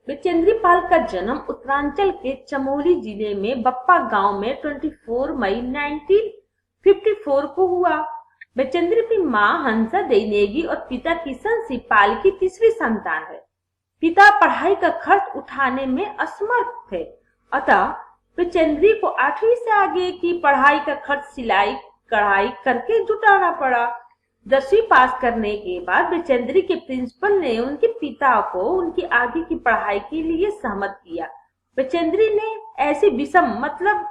बचेंद्री पाल का जन्म उत्तरांचल के चमोली जिले में बप्पा गांव में 24 मई 1954 को हुआ। बचेंद्री की मां हंसा देई नेगी और पिता किशन सिंह पाल की तीसरी संतान है। पिता पढ़ाई का खर्च उठाने में असमर्थ थे, अतः बचेंद्री को 8वीं से आगे की पढ़ाई का खर्च सिलाई कढ़ाई करके जुटाना पड़ा। 10वीं पास करने के बाद बचेंद्री के प्रिंसिपल ने उनके पिता को उनकी आगे की पढ़ाई के लिए सहमत किया। बचेंद्री ने ऐसी विषम मतलब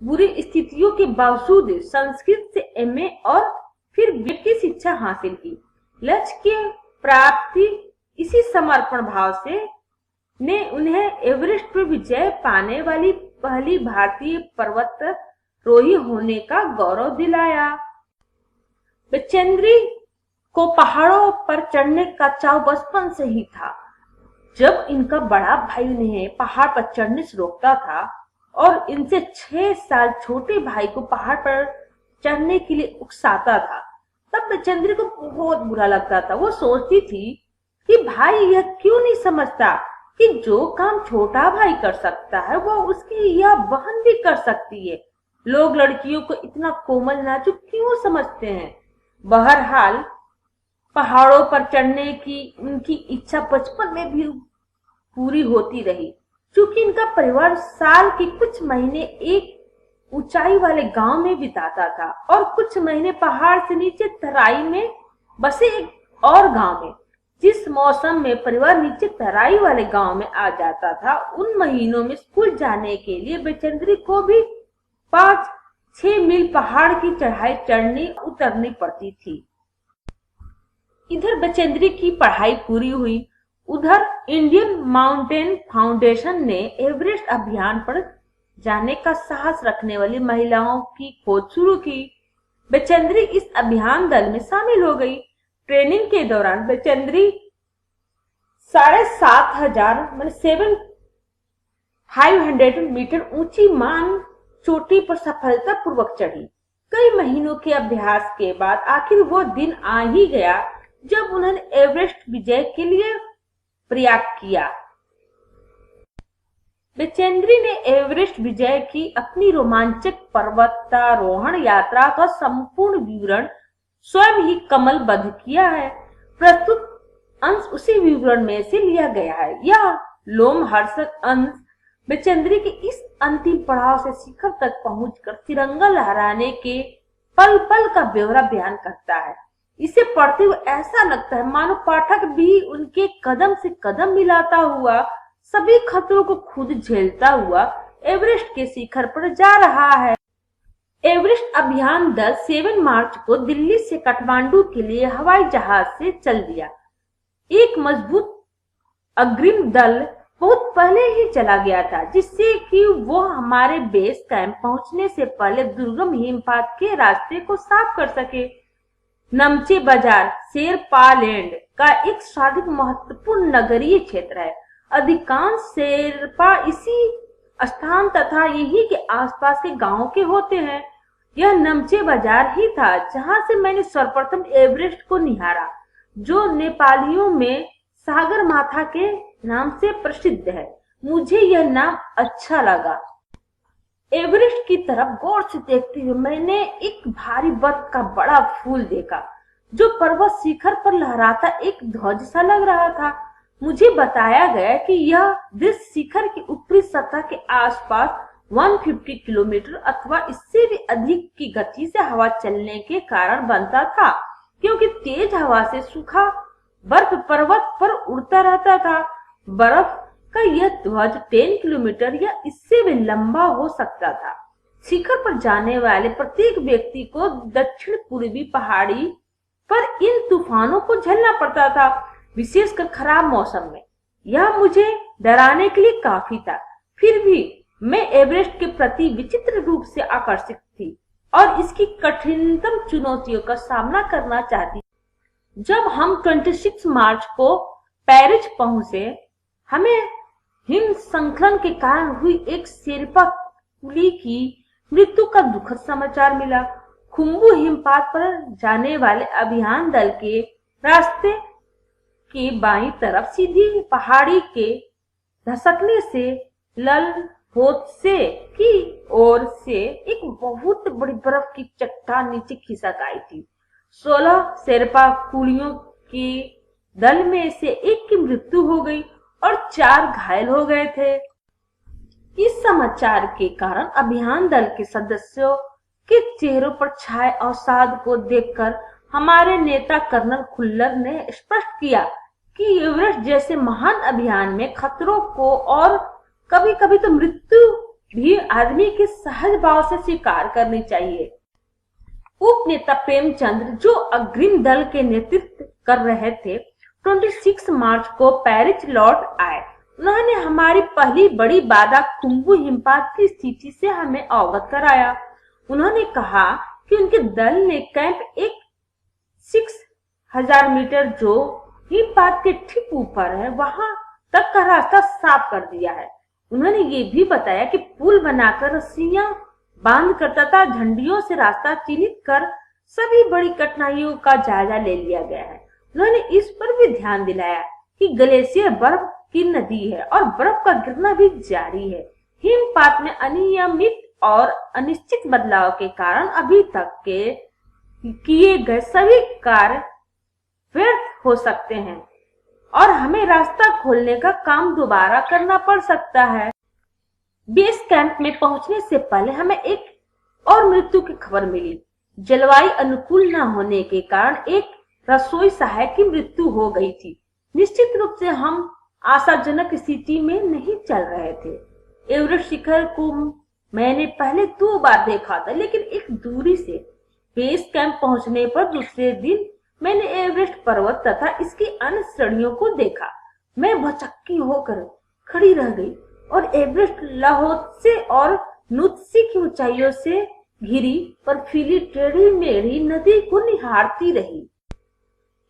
बुरी स्थितियों के बावजूद संस्कृत से एमए और फिर बीएड की शिक्षा हासिल की। लक्ष्य की प्राप्ति इसी समर्पण भाव से ने उन्हें एवरेस्ट पर विजय पाने वाली पहली भारतीय पर्वतारोही होने का गौरव दिलाया। बचेंद्री को पहाड़ों पर चढ़ने का चाव बचपन से ही था। जब इनका बड़ा भाई उन्हें पहाड़ पर चढ़ने से रोकता था और इनसे 6 साल छोटे भाई को पहाड़ पर चढ़ने के लिए उकसाता था, तब बचेंद्री को बहुत बुरा लगता था। वो सोचती थी कि भाई यह क्यों नहीं समझता कि जो काम छोटा भाई कर सकता है वो उसकी यह बहन भी कर सकती है। लोग लड़कियों को इतना कोमल नाजुक क्यों समझते हैं। बहरहाल पहाड़ों पर चढ़ने की उनकी इच्छा बचपन में भी पूरी होती रही। चूंकि इनका परिवार साल के कुछ महीने एक ऊंचाई वाले गांव में बिताता था और कुछ महीने पहाड़ से नीचे तराई में बसे एक और गांव में। जिस मौसम में परिवार नीचे तराई वाले गांव में आ जाता था, उन महीनों में स्कूल जाने के लिए बचेंद्री को भी 5-6 मील पहाड़ की चढ़ाई चढ़नी उतरनी पड़ती थी। इधर बचेंद्री की पढ़ाई पूरी हुई, उधर इंडियन माउंटेन फाउंडेशन ने एवरेस्ट अभियान पर जाने का साहस रखने वाली महिलाओं की खोज शुरू की। बचेंद्री इस अभियान दल में शामिल हो गई। ट्रेनिंग के दौरान बचेंद्री 7,500 मीटर ऊंची मान चोटी पर सफलतापूर्वक चढ़ी। कई महीनों के अभ्यास के बाद आखिर वो दिन आ ही गया जब उन्होंने एवरेस्ट विजय के लिए प्रयाग किया। बचेंद्री ने एवरेस्ट विजय की अपनी रोमांचक पर्वतारोहण यात्रा का संपूर्ण विवरण स्वयं ही कमलबद्ध किया है। प्रस्तुत अंश उसी विवरण में से लिया गया है। यह लोमहर्षक अंश बचेंद्री के इस अंतिम पड़ाव से शिखर तक पहुंचकर तिरंगा लहराने के पल पल का ब्यौरा बयान करता है। इसे पढ़ते हुए ऐसा लगता है मानो पाठक भी उनके कदम से कदम मिलाता हुआ सभी खतरों को खुद झेलता हुआ एवरेस्ट के शिखर पर जा रहा है। एवरेस्ट अभियान दल 7 मार्च को दिल्ली से काठमांडू के लिए हवाई जहाज से चल दिया। एक मजबूत अग्रिम दल बहुत पहले ही चला गया था, जिससे कि वो हमारे बेस कैंप पहुंचने से पहले दुर्गम हिमपात के रास्ते को साफ कर सके। नमचे बाजार शेरपालैंड का एक सर्वाधिक महत्वपूर्ण नगरीय क्षेत्र है। अधिकांश शेरपा इसी स्थान तथा यही के आसपास के गांवों के होते हैं। यह नमचे बाजार ही था जहां से मैंने सर्वप्रथम एवरेस्ट को निहारा, जो नेपालियों में सागर माथा के नाम से प्रसिद्ध है। मुझे यह नाम अच्छा लगा। एवरेस्ट की तरफ गौर से देखते हुए मैंने एक भारी बर्फ का बड़ा फूल देखा, जो पर्वत शिखर पर लहराता एक ध्वज सा लग रहा था। मुझे बताया गया कि यह दृश्य शिखर की ऊपरी सतह के आसपास 150 किलोमीटर अथवा इससे भी अधिक की गति से हवा चलने के कारण बनता था, क्योंकि तेज हवा से सूखा बर्फ पर्वत पर उड़ता रहता था। बर्फ का यह ध्वज 10 किलोमीटर या इससे भी लंबा हो सकता था। शिखर पर जाने वाले प्रत्येक व्यक्ति को दक्षिण पूर्वी पहाड़ी पर इन तूफानों को झेलना पड़ता था, विशेषकर खराब मौसम में। यह मुझे डराने के लिए काफी था। फिर भी मैं एवरेस्ट के प्रति विचित्र रूप से आकर्षित थी और इसकी कठिनतम चुनौतियों का सामना करना चाहती। जब हम 26 मार्च को पेरिस पहुंचे, हमें हिम संकलन के कारण हुई एक शेरपा कुली की मृत्यु का दुखद समाचार मिला। खुम्बू हिमपात पर जाने वाले अभियान दल के रास्ते के बाईं तरफ सीधी पहाड़ी के धसकने से ललहोत्से की ओर से एक बहुत बड़ी बर्फ की चट्टान नीचे खिसक आई थी। 16 शेरपा कुलियों के दल में से एक की मृत्यु हो गई और 4 घायल हो गए थे। इस समाचार के कारण अभियान दल के सदस्यों के चेहरों पर छाए अवसाद को देखकर हमारे नेता कर्नल खुल्लर ने स्पष्ट किया कि एवरेस्ट जैसे महान अभियान में खतरों को और कभी कभी तो मृत्यु भी आदमी के सहज भाव से स्वीकार करनी चाहिए। उप नेता प्रेमचंद्र, जो अग्रिम दल के नेतृत्व कर रहे थे, 26 मार्च को पेरिस लौट आए। उन्होंने हमारी पहली बड़ी बाधा खुम्बू हिमपात की स्थिति से हमें अवगत कराया। उन्होंने कहा कि उनके दल ने कैंप एक 6000 मीटर जो हिमपात के ठीक ऊपर है वहां तक का रास्ता साफ कर दिया है। उन्होंने ये भी बताया कि पुल बनाकर रस्सियां बांधकर तथा झंडियों से रास्ता चिन्हित कर सभी बड़ी कठिनाइयों का जायजा ले लिया गया है। उन्होंने इस पर भी ध्यान दिलाया कि ग्लेशियर बर्फ की नदी है और बर्फ का गिरना भी जारी है। हिमपात में अनियमित और अनिश्चित बदलाव के कारण अभी तक के किए गए सभी कार्य व्यर्थ हो सकते हैं और हमें रास्ता खोलने का काम दोबारा करना पड़ सकता है। बेस कैंप में पहुंचने से पहले हमें एक और मृत्यु की खबर मिली। जलवायु अनुकूल न होने के कारण एक रसोई सहायक की मृत्यु हो गई थी। निश्चित रूप से हम आशाजनक स्थिति में नहीं चल रहे थे। एवरेस्ट शिखर को मैंने पहले 2 बार देखा था, लेकिन एक दूरी से। बेस कैंप पहुंचने पर दूसरे दिन मैंने एवरेस्ट पर्वत तथा इसकी अन्य श्रेणियों को देखा। मैं भौचक्की होकर खड़ी रह गई और एवरेस्ट लहोत्से और नुत्सी की ऊंचाइयों से घिरी बर्फीली टेढ़ी मेढ़ी नदी को निहारती रही।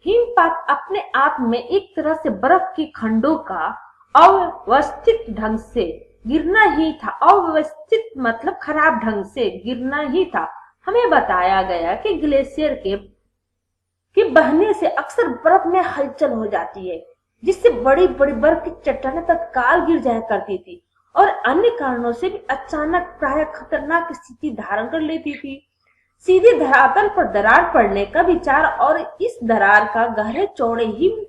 हिमपात अपने आप में एक तरह से बर्फ के खंडों का अव्यवस्थित ढंग से गिरना ही था। अव्यवस्थित मतलब खराब ढंग से गिरना ही था। हमें बताया गया कि ग्लेशियर के बहने से अक्सर बर्फ में हलचल हो जाती है, जिससे बड़ी बड़ी बर्फ की चट्टानें तत्काल गिर जाया करती थी और अन्य कारणों से भी अचानक प्राय खतरनाक स्थिति धारण कर लेती थी। सीधे धरातल पर दरार पड़ने का विचार और इस दरार का गहरे चौड़े हिम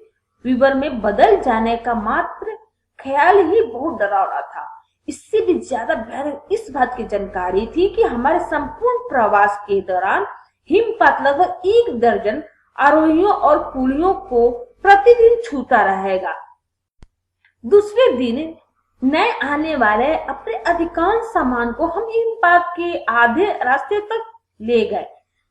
विवर में बदल जाने का मात्र ख्याल ही बहुत डरावना था। इससे भी ज्यादा भयानक इस बात की जानकारी थी कि हमारे संपूर्ण प्रवास के दौरान हिमपात लगभग 1 दर्जन आरोहियों और कुलियों को प्रतिदिन छूता रहेगा। दूसरे दिन नए आने वाले अपने अधिकांश सामान को हम हिमपात के आधे रास्ते तक ले गए।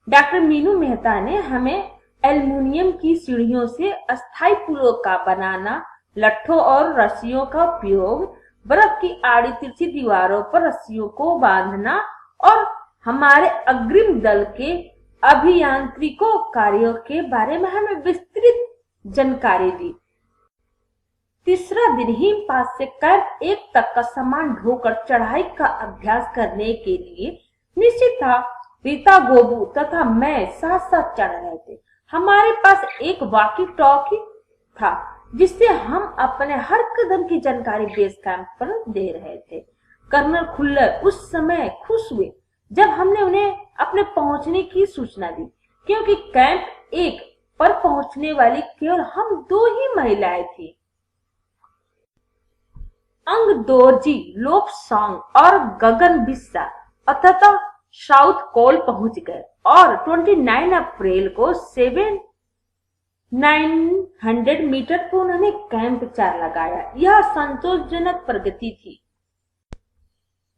डॉक्टर मीनू मेहता ने हमें एल्युमिनियम की सीढ़ियों से अस्थायी पुलों का बनाना, लट्ठों और रस्सियों का उपयोग, बर्फ की आड़ी तिरछी दीवारों पर रस्सियों को बांधना और हमारे अग्रिम दल के अभियांत्रिकों कार्यों के बारे में हमें विस्तृत जानकारी दी। तीसरा दिन हिमपात से कैंप 1 तक का सामान ढोकर चढ़ाई का अभ्यास करने के लिए निश्चित था। रीता, गोबू तथा मैं साथ साथ चढ़ रहे थे। हमारे पास एक वॉकी टॉकी था जिससे हम अपने हर कदम की जानकारी बेस कैंप पर दे रहे थे। कर्नल खुल्लर उस समय खुश हुए जब हमने उन्हें अपने पहुंचने की सूचना दी, क्योंकि कैंप 1 पर पहुंचने वाली केवल हम 2 ही महिलाएं थी। अंग दोरजी, लोपसोंग और गगन बिस्सा अतः साउथ कोल पहुंच गए और 29 अप्रैल को 900 मीटर पर उन्होंने कैंप 4 लगाया। यह संतोषजनक प्रगति थी।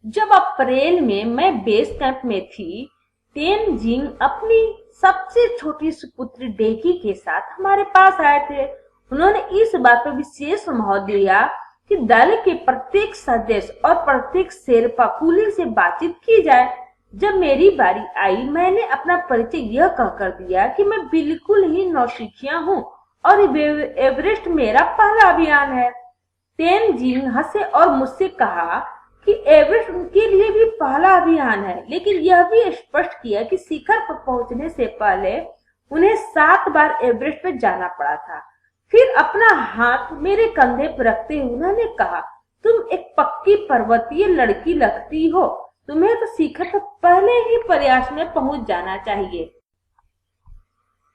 जब अप्रैल में मैं बेस कैंप में थी, तेनजिंग अपनी सबसे छोटी सुपुत्री डेकी के साथ हमारे पास आए थे। उन्होंने इस बात पर विशेष मोहर दिया कि दल के प्रत्येक सदस्य और प्रत्येक शेरपा कुली से बातचीत की जाए। जब मेरी बारी आई, मैंने अपना परिचय यह कहकर दिया कि मैं बिल्कुल ही नौसिखिया हूँ और एवरेस्ट मेरा पहला अभियान है। तेनजिंग हंसे और मुझसे कहा कि एवरेस्ट उनके लिए भी पहला अभियान है, लेकिन यह भी स्पष्ट किया कि शिखर पर पहुंचने से पहले उन्हें 7 बार एवरेस्ट पर जाना पड़ा था। फिर अपना हाथ मेरे कंधे पर रखते हुए उन्होंने कहा, तुम एक पक्की पर्वतीय लड़की लगती हो, तुम्हें तो शिखर पर पहले ही प्रयास में पहुंच जाना चाहिए।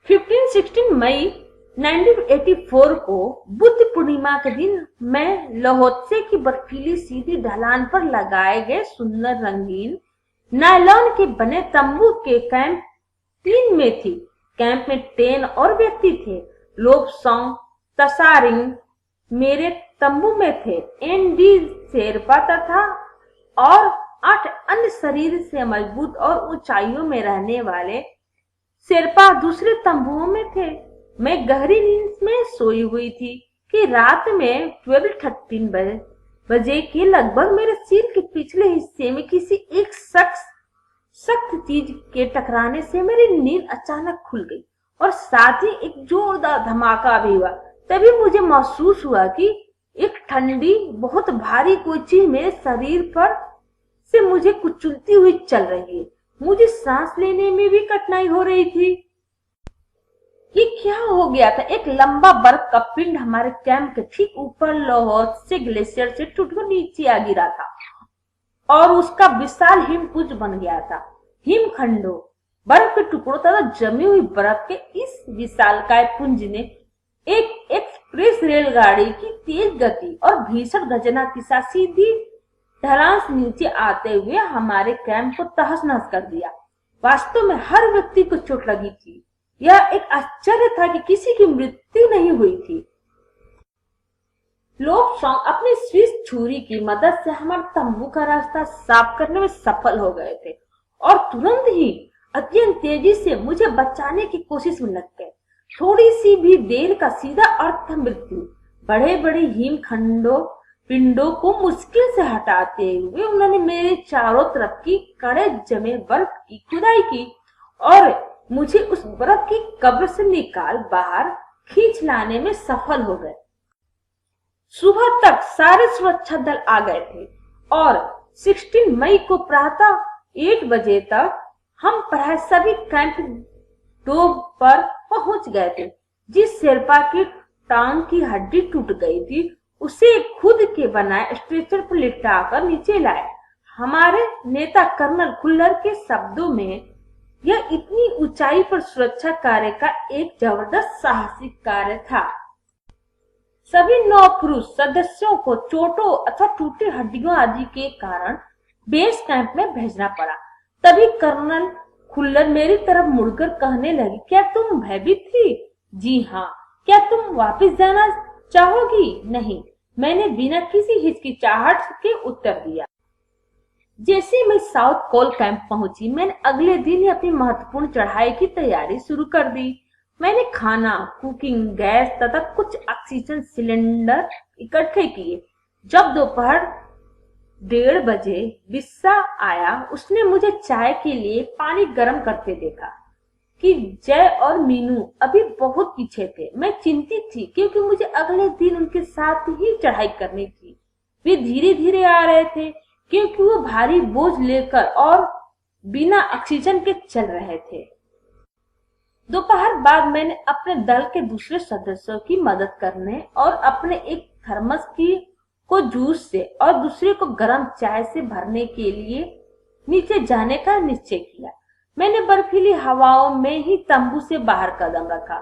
15-16 मई 1984 को बुद्ध पूर्णिमा के दिन मैं लोहोत्से की बर्फीली सीधी ढलान पर लगाए गए सुंदर रंगीन नायलॉन के बने तंबू के कैंप 3 में थी। कैंप में 10 और व्यक्ति थे। लोबसोंग तसारिंग मेरे तंबू में थे। एनडी शेरपा तथा और 8 अन्य शरीर से मजबूत और ऊंचाइयों में रहने वाले शेरपा दूसरे तंबुओं में थे। मैं गहरी नींद में सोई हुई थी कि रात में 12:13 बजे के लगभग मेरे सिर के पिछले हिस्से में किसी एक सख्त चीज के टकराने से मेरी नींद अचानक खुल गई और साथ ही एक जोरदार धमाका भी हुआ। तभी मुझे महसूस हुआ कि एक ठंडी बहुत भारी कोई चीज मेरे शरीर पर से मुझे कुचलती हुई चल रही है। मुझे सांस लेने में भी कठिनाई हो रही थी। ये क्या हो गया था? एक लंबा बर्फ का पिंड हमारे कैंप के ठीक ऊपर लोहोत्से ग्लेशियर से टूटकर नीचे आ गिरा था और उसका विशाल हिमपुंज बन गया था। हिमखंडों, बर्फ के टुकड़ों तथा जमी हुई बर्फ के इस विशालकाय पुंज ने एक एक्सप्रेस रेलगाड़ी की तेज गति और भीषण गर्जना के साथ सीधी ढलान से नीचे आते हुए हमारे कैंप को तहस-नहस कर दिया। वास्तव में हर व्यक्ति को चोट लगी थी। यह एक आश्चर्य था कि किसी की मृत्यु नहीं हुई थी। लोबसोंग अपनी स्विस छुरी की मदद से हमारे तंबू का रास्ता साफ करने में सफल हो गए थे और तुरंत ही अत्यंत तेजी से मुझे बचाने की कोशिश में लग गए। थोड़ी सी भी देर का सीधा अर्थ था मृत्यु। बड़े बड़े हिमखंडों पिंडों को मुश्किल से हटाते हुए उन्होंने मेरे चारों तरफ की कड़े जमे बर्फ की खुदाई की और मुझे उस बर्फ की कब्र से निकाल बाहर खींच लाने में सफल हो गए। सुबह तक सारे सुरक्षा दल आ गए थे और 16 मई को प्रातः 8 बजे तक हम प्राय सभी कैंप 2 पर पहुंच गए थे। जिस शेरपा की टांग की हड्डी टूट गई थी उसे खुद के बनाए स्ट्रेचर पर लिटाकर नीचे लाए। हमारे नेता कर्नल खुल्लर के शब्दों में यह इतनी ऊंचाई पर सुरक्षा कार्य का एक जबरदस्त साहसिक कार्य था। सभी 9 पुरुष सदस्यों को चोटों अथवा टूटी हड्डियों आदि के कारण बेस कैंप में भेजना पड़ा। तभी कर्नल खुल्लर मेरी तरफ मुड़कर कहने लगे, क्या तुम भयभीत थी? जी हाँ। क्या तुम वापस जाना चाहोगी? नहीं, मैंने बिना किसी हिचकिचाहट के उत्तर दिया। जैसे मैं साउथ कोल कैंप पहुंची, मैंने अगले दिन ही अपनी महत्वपूर्ण चढ़ाई की तैयारी शुरू कर दी। मैंने खाना, कुकिंग गैस तथा कुछ ऑक्सीजन सिलेंडर इकट्ठे किए। जब दोपहर 1:30 बजे बिस्सा आया, उसने मुझे चाय के लिए पानी गर्म करते देखा कि जय और मीनू अभी बहुत पीछे थे। मैं चिंतित थी क्योंकि मुझे अगले दिन उनके साथ ही चढ़ाई करनी थी। वे धीरे धीरे आ रहे थे क्योंकि वो भारी बोझ लेकर और बिना ऑक्सीजन के चल रहे थे। दोपहर बाद मैंने अपने दल के दूसरे सदस्यों की मदद करने और अपने एक थर्मस को जूस से और दूसरे को गर्म चाय से भरने के लिए नीचे जाने का निश्चय किया। मैंने बर्फीली हवाओं में ही तंबू से बाहर कदम रखा।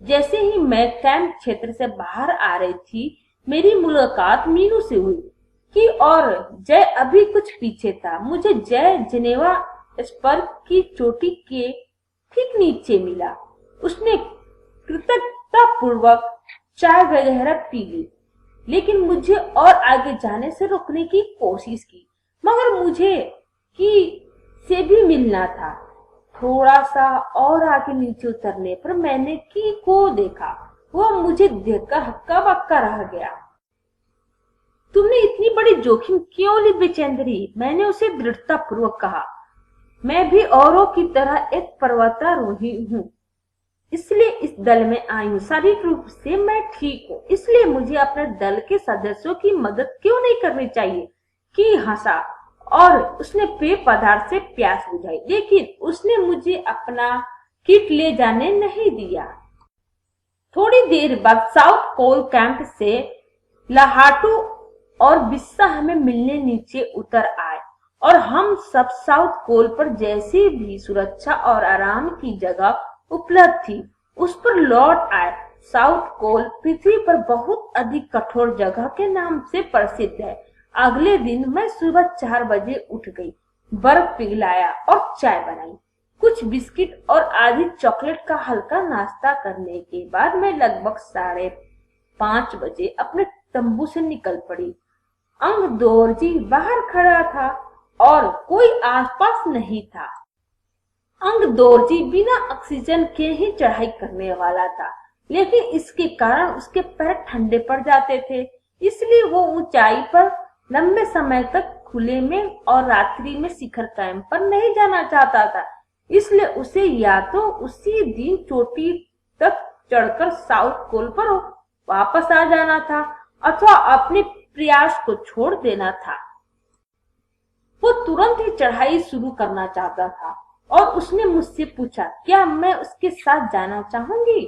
जैसे ही मैं कैंप क्षेत्र से बाहर आ रही थी, मेरी मुलाकात मीनू से हुई कि और जय अभी कुछ पीछे था। मुझे जय जिनेवा स्पर की चोटी के ठीक नीचे मिला। उसने कृतज्ञता पूर्वक चाय वगैरह पी ली, लेकिन मुझे और आगे जाने से रोकने की कोशिश की, मगर मुझे की भी मिलना था। थोड़ा सा और आगे नीचे उतरने पर मैंने की को देखा। वो मुझे देखकर हक्का बक्का रह गया। तुमने इतनी बड़ी जोखिम क्यों ली बेचेंद्री? मैंने उसे दृढ़ता पूर्वक कहा। मैं भी औरों की तरह एक पर्वतारोही हूँ, इसलिए इस दल में आई हूँ। शारीरिक रूप से मैं ठीक हूँ, इसलिए मुझे अपने दल के सदस्यों की मदद क्यों नहीं करनी चाहिए? की हंसा और उसने पेय पदार्थ से प्यास बुझाई, लेकिन उसने मुझे अपना किट ले जाने नहीं दिया। थोड़ी देर बाद साउथ कोल कैंप से लाहाटू और बिस्सा हमें मिलने नीचे उतर आए और हम सब साउथ पोल पर जैसे भी सुरक्षा और आराम की जगह उपलब्ध थी उस पर लौट आए। साउथ पोल पृथ्वी पर बहुत अधिक कठोर जगह के नाम से प्रसिद्ध है। अगले दिन मैं सुबह 4 बजे उठ गई, बर्फ पिघलाया और चाय बनाई। कुछ बिस्किट और आधी चॉकलेट का हल्का नाश्ता करने के बाद मैं लगभग 5:30 बजे अपने तंबू से निकल पड़ी। अंग दोरजी बाहर खड़ा था और कोई आसपास नहीं था। अंग दोरजी बिना ऑक्सीजन के ही चढ़ाई करने वाला था, लेकिन इसके कारण उसके पैर ठंडे पड़ जाते थे, इसलिए वो ऊंचाई पर लंबे समय तक खुले में और रात्रि में शिखर कैंप पर नहीं जाना चाहता था। इसलिए उसे या तो उसी दिन चोटी तक चढ़कर साउथ पोल पर वापस आ जाना था अथवा अपने प्रयास को छोड़ देना था। वो तुरंत ही चढ़ाई शुरू करना चाहता था और उसने मुझसे पूछा क्या मैं उसके साथ जाना चाहूंगी।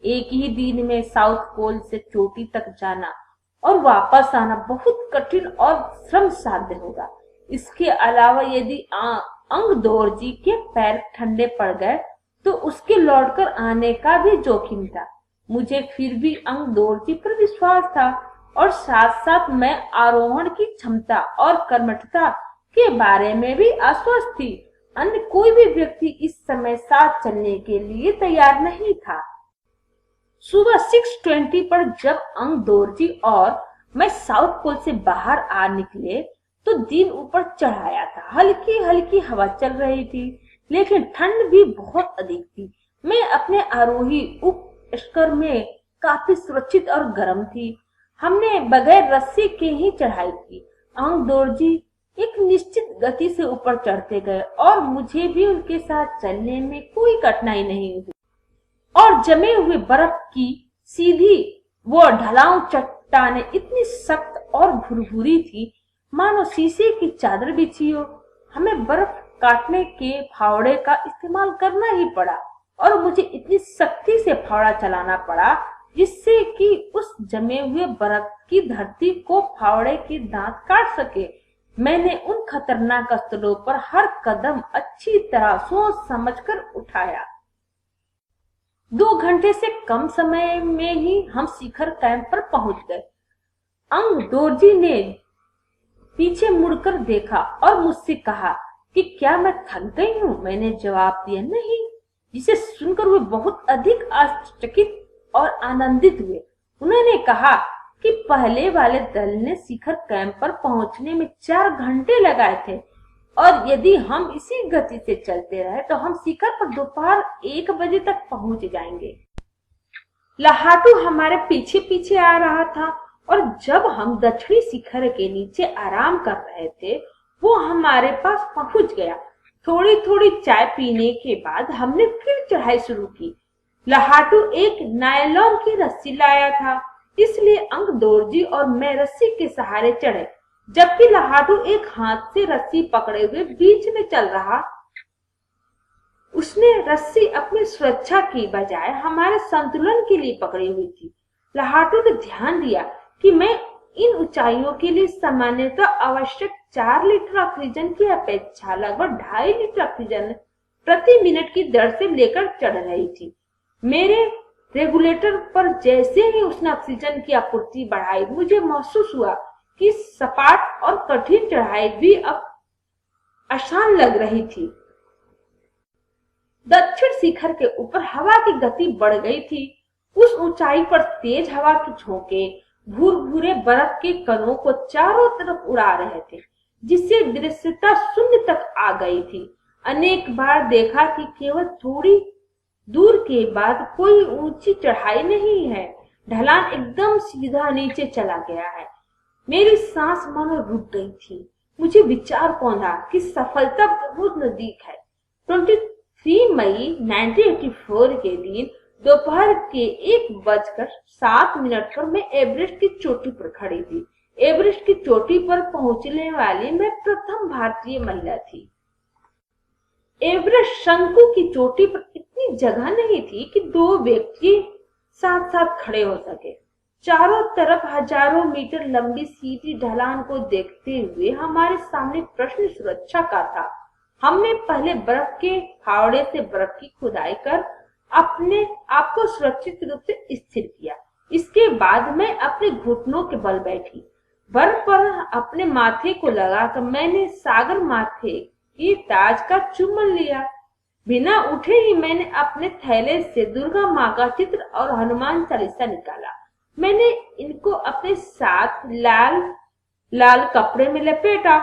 एक ही दिन में साउथ पोल से चोटी तक जाना और वापस आना बहुत कठिन और श्रम साध्य होगा। इसके अलावा यदि अंग दोरजी के पैर ठंडे पड़ गए तो उसके लौटकर आने का भी जोखिम था। मुझे फिर भी अंग दोरजी पर विश्वास था और साथ साथ मैं आरोहण की क्षमता और कर्मठता के बारे में भी आश्वस्त थी। अन्य कोई भी व्यक्ति इस समय साथ चलने के लिए तैयार नहीं था। सुबह 6:20 पर जब अंग दोरजी और मैं साउथ पोल से बाहर आ निकले तो दिन ऊपर चढ़ आया था। हल्की हल्की हवा चल रही थी, लेकिन ठंड भी बहुत अधिक थी। मैं अपने आरोही उपस्कर में काफी सुरक्षित और गर्म थी। हमने बगैर रस्सी के ही चढ़ाई की। अंग दोरजी एक निश्चित गति से ऊपर चढ़ते गए और मुझे भी उनके साथ चलने में कोई कठिनाई नहीं हुई। और जमे हुए बर्फ की सीधी वो ढलाऊ चट्टानें इतनी सख्त और भुरभुरी थी मानो शीशे की चादर बिछी हो। हमें बर्फ काटने के फावड़े का इस्तेमाल करना ही पड़ा और मुझे इतनी सख्ती से फावड़ा चलाना पड़ा जिससे कि उस जमे हुए बर्फ की धरती को फावड़े के दांत काट सके। मैंने उन खतरनाक स्थलों पर हर कदम अच्छी तरह सोच समझकर उठाया। 2 घंटे से कम समय में ही हम शिखर कैंप पर पहुंच गए। अंग दोरजी ने पीछे मुड़कर देखा और मुझसे कहा कि क्या मैं थक गई हूँ। मैंने जवाब दिया नहीं, जिसे सुनकर वे बहुत अधिक आश्चर्यचकित और आनंदित हुए। उन्होंने कहा कि पहले वाले दल ने शिखर कैंप पर पहुंचने में 4 घंटे लगाए थे और यदि हम इसी गति से चलते रहे तो हम शिखर पर दोपहर 1 बजे तक पहुंच जाएंगे। लहाटू हमारे पीछे पीछे आ रहा था और जब हम दक्षिणी शिखर के नीचे आराम कर रहे थे वो हमारे पास पहुंच गया। थोड़ी थोड़ी चाय पीने के बाद हमने फिर चढ़ाई शुरू की। लहाटू एक नायलॉन की रस्सी लाया था, इसलिए अंग दोरजी और मैं रस्सी के सहारे चढ़े, जबकि लहाटू एक हाथ से रस्सी पकड़े हुए बीच में चल रहा। उसने रस्सी अपनी सुरक्षा की बजाय हमारे संतुलन के लिए पकड़ी हुई थी। लहाटू ने ध्यान दिया कि मैं इन ऊंचाइयों के लिए सामान्यतः आवश्यक 4 लीटर ऑक्सीजन की अपेक्षा लगभग 2.5 लीटर ऑक्सीजन प्रति मिनट की दर से लेकर चढ़ रही थी। मेरे रेगुलेटर पर जैसे ही उसने ऑक्सीजन की आपूर्ति बढ़ाई, मुझे महसूस हुआ कि सपाट और कठिन चढ़ाई भी अब आसान लग रही थी। दक्षिण शिखर के ऊपर हवा की गति बढ़ गई थी। उस ऊंचाई पर तेज हवा के झोंके भूरे बर्फ के कणों को चारों तरफ उड़ा रहे थे, जिससे दृश्यता शून्य तक आ गई थी। अनेक बार देखा कि केवल थोड़ी दूर के बाद कोई ऊंची चढ़ाई नहीं है, ढलान एकदम सीधा नीचे चला गया है। मेरी सांस मानो रुक गई थी। मुझे विचार पहुंचा कि सफलता बहुत नजदीक है। 23 मई 1984 के दिन दोपहर के 1:07 पर मैं एवरेस्ट की चोटी पर खड़ी थी। एवरेस्ट की चोटी पर पहुंचने वाली मैं प्रथम भारतीय महिला थी। एवरेस्ट शंकु की चोटी पर इतनी जगह नहीं थी कि 2 व्यक्ति साथ साथ खड़े हो सके। चारों तरफ हजारों मीटर लंबी सीधी ढलान को देखते हुए हमारे सामने प्रश्न सुरक्षा का था। हमने पहले बर्फ के फावड़े से बर्फ की खुदाई कर अपने आप को सुरक्षित रूप से स्थिर किया। इसके बाद मैं अपने घुटनों के बल बैठी। बर्फ पर अपने माथे को लगाकर मैंने सागर माथे की ताज का चुम्बन लिया। बिना उठे ही मैंने अपने थैले से दुर्गा माँ का चित्र और हनुमान चालीसा निकाला। मैंने इनको अपने साथ लाल लाल कपड़े में लपेटा,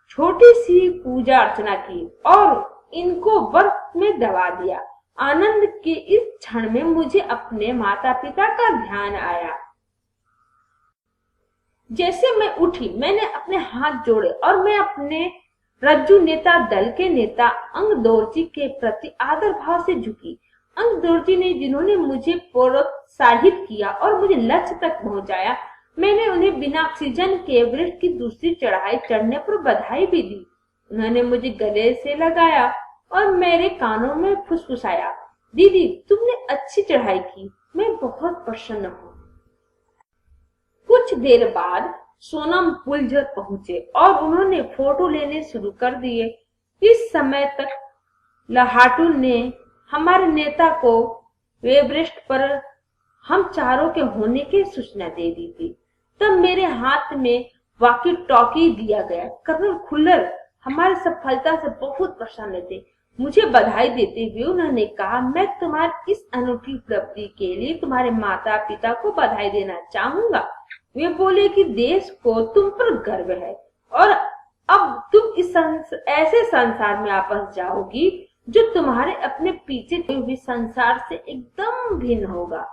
छोटी सी पूजा अर्चना की और इनको बर्फ में दबा दिया। आनंद के इस क्षण में मुझे अपने माता पिता का ध्यान आया। जैसे मैं उठी, मैंने अपने हाथ जोड़े और मैं अपने रज्जू नेता दल के नेता अंगदोर्जी के प्रति आदर भाव से झुकी। अंगदोर्जी ने जिन्होंने मुझे प्रोत्साहित किया और मुझे लक्ष्य तक पहुंचाया, मैंने उन्हें बिना ऑक्सीजन के एवरेस्ट की दूसरी चढ़ाई चढ़ने पर बधाई भी दी। उन्होंने मुझे गले से लगाया और मेरे कानों में फुसफुसाया, दीदी तुमने अच्छी चढ़ाई की, मैं बहुत प्रसन्न हूँ। कुछ देर बाद सोनम पुलजर पहुंचे और उन्होंने फोटो लेने शुरू कर दिए। इस समय तक लाहाटू ने हमारे नेता को एवरेस्ट पर हम चारों के होने की सूचना दे दी थी। तब मेरे हाथ में वॉकी टॉकी दिया गया। कर्नल खुल्लर हमारी सफलता से बहुत प्रसन्न थे। मुझे बधाई देते हुए उन्होंने कहा, मैं तुम्हारी इस अनूठी उपलब्धि के लिए तुम्हारे माता पिता को बधाई देना चाहूंगा। वे बोले कि देश को तुम पर गर्व है और अब तुम इस ऐसे संसार में वापस जाओगी जो तुम्हारे अपने पीछे हुए संसार से एकदम भिन्न होगा।